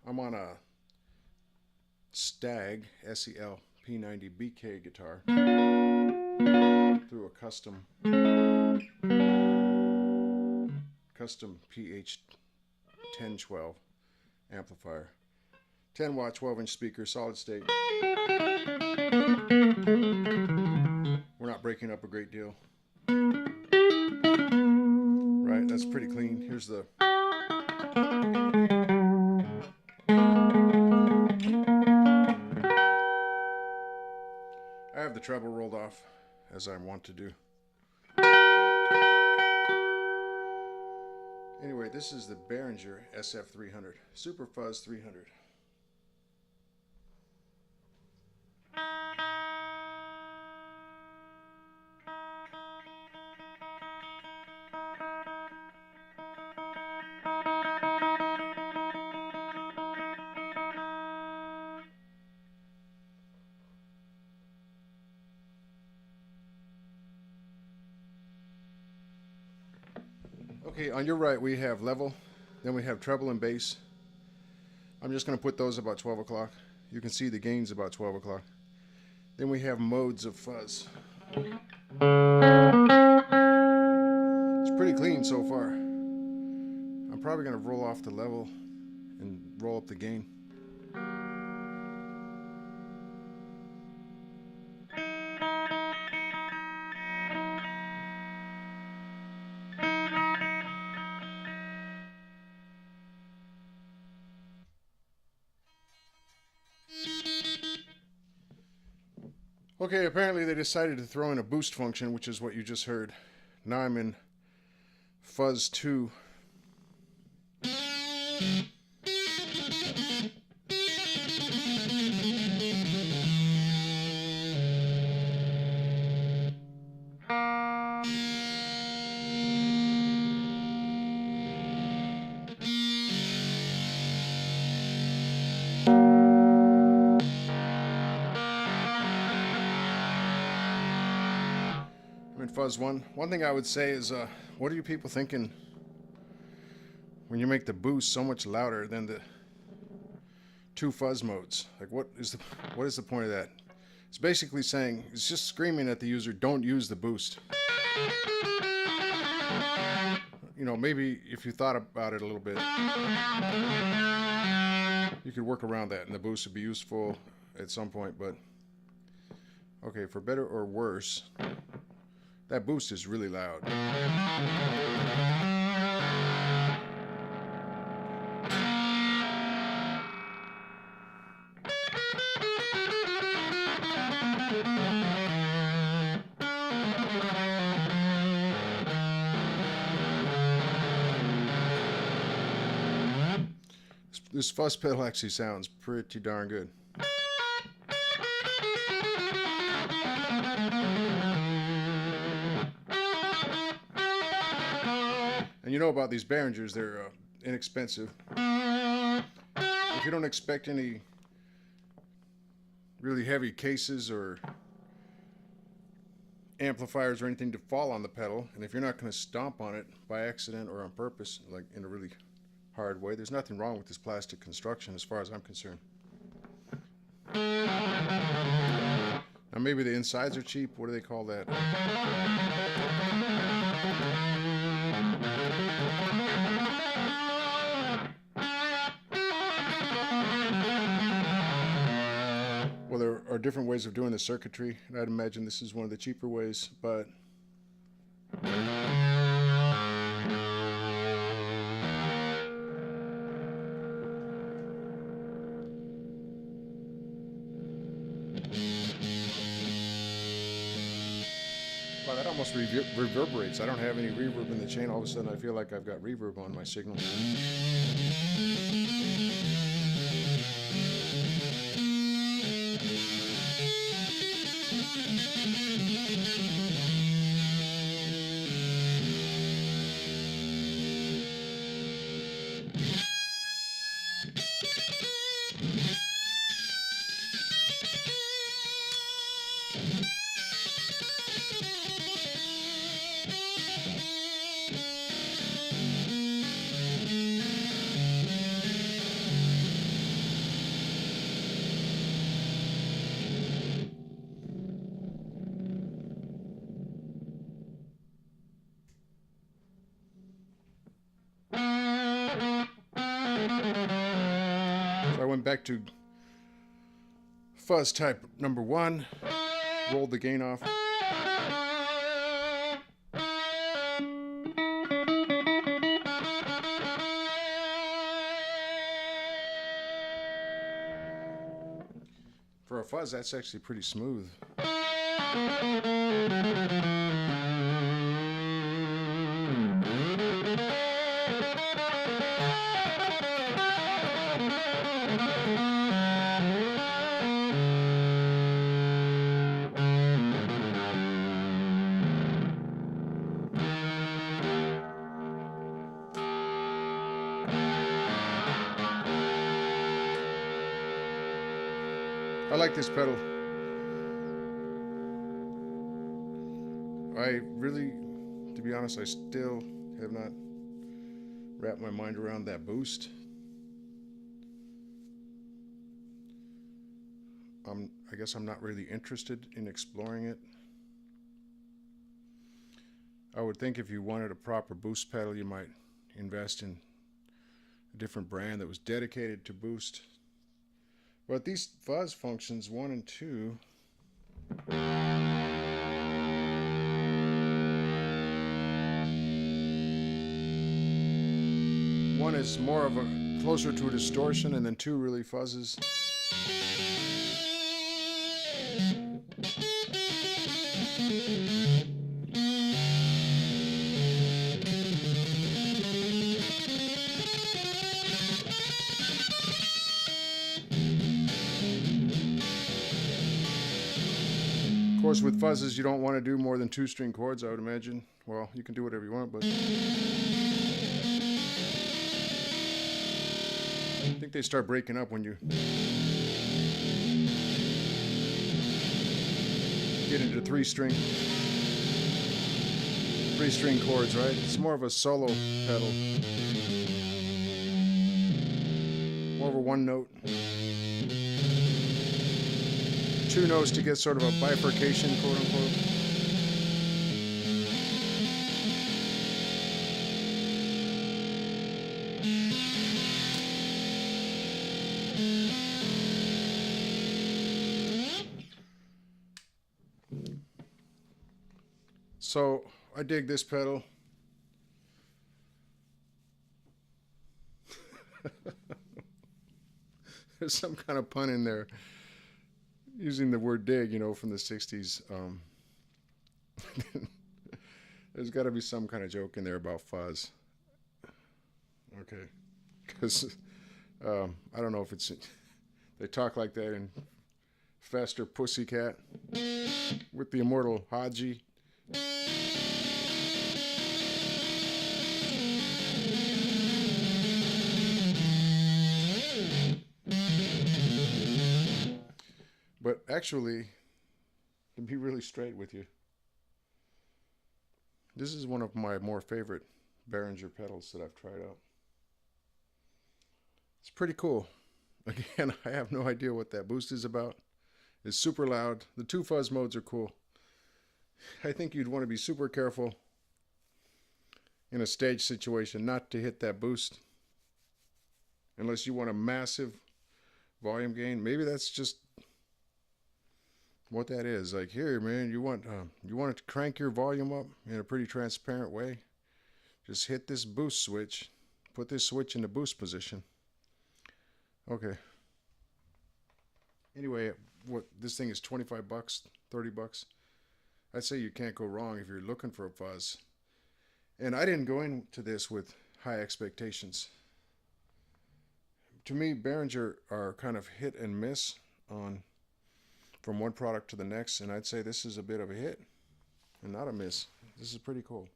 I'm on a Stagg SEL90-BK guitar through a Kustom PH1012 amplifier. 10 watt 12-inch speaker, solid state. We're not breaking up a great deal. Right, that's pretty clean. Here's the I have the treble rolled off, as I want to do. Anyway, this is the Behringer SF300, Super Fuzz 300. Okay, on your right we have level, then we have treble and bass. I'm just going to put those about 12 o'clock. You can see the gains about 12 o'clock. Then we have modes of fuzz. It's pretty clean so far. I'm probably going to roll off the level and roll up the gain. Okay, apparently they decided to throw in a boost function, which is what you just heard. Now I'm in Fuzz 2. Fuzz 1. One thing I would say is, what are you people thinking when you make the boost so much louder than the two fuzz modes? Like, what is the point of that? It's basically saying, it's just screaming at the user, don't use the boost. You know, maybe if you thought about it a little bit, you could work around that and the boost would be useful at some point, but okay, for better or worse, that boost is really loud. This Fuzz Pedal actually sounds pretty darn good. And you know about these Behringers, they're inexpensive. If you don't expect any really heavy cases or amplifiers or anything to fall on the pedal, and if you're not going to stomp on it by accident or on purpose, like in a really hard way, there's nothing wrong with this plastic construction as far as I'm concerned. Now maybe the insides are cheap. What do they call that? Well, there are different ways of doing the circuitry, and I'd imagine this is one of the cheaper ways, but wow, that almost reverberates. I don't have any reverb in the chain. All of a sudden I feel like I've got reverb on my signal. So I went back to fuzz type number 1, rolled the gain off. For a fuzz, that's actually pretty smooth. I like this pedal. I really, to be honest, I still have not wrapped my mind around that boost. I guess I'm not really interested in exploring it. I would think if you wanted a proper boost pedal, you might invest in a different brand that was dedicated to boost. But these fuzz functions 1 and 2 1 is more of a closer to a distortion, and then 2 really fuzzes. Of course, with fuzzes, you don't want to do more than 2 string chords, I would imagine. Well, you can do whatever you want, but I think they start breaking up when you get into 3 string chords, right? It's more of a solo pedal, more of a 1 note. 2 notes to get sort of a bifurcation, quote unquote. So I dig this pedal. There's some kind of pun in there. Using the word dig, you know, from the 60s. There's got to be some kind of joke in there about fuzz. Okay. Because I don't know if it's... They talk like that in Faster Pussycat with the immortal Haji. But actually, to be really straight with you, this is one of my more favorite Behringer pedals that I've tried out. It's pretty cool. Again, I have no idea what that boost is about. It's super loud. The 2 fuzz modes are cool. I think you'd want to be super careful in a stage situation not to hit that boost unless you want a massive volume gain. Maybe that's just what that is. Like, here, man, you want to crank your volume up in a pretty transparent way, just hit this boost switch, put this switch in the boost position. Okay, anyway, what this thing is, 25 bucks, 30 bucks. I'd say you can't go wrong if you're looking for a fuzz. And I didn't go into this with high expectations. To me, Behringer are kind of hit and miss on from one product to the next, and I'd say this is a bit of a hit and not a miss. This is pretty cool.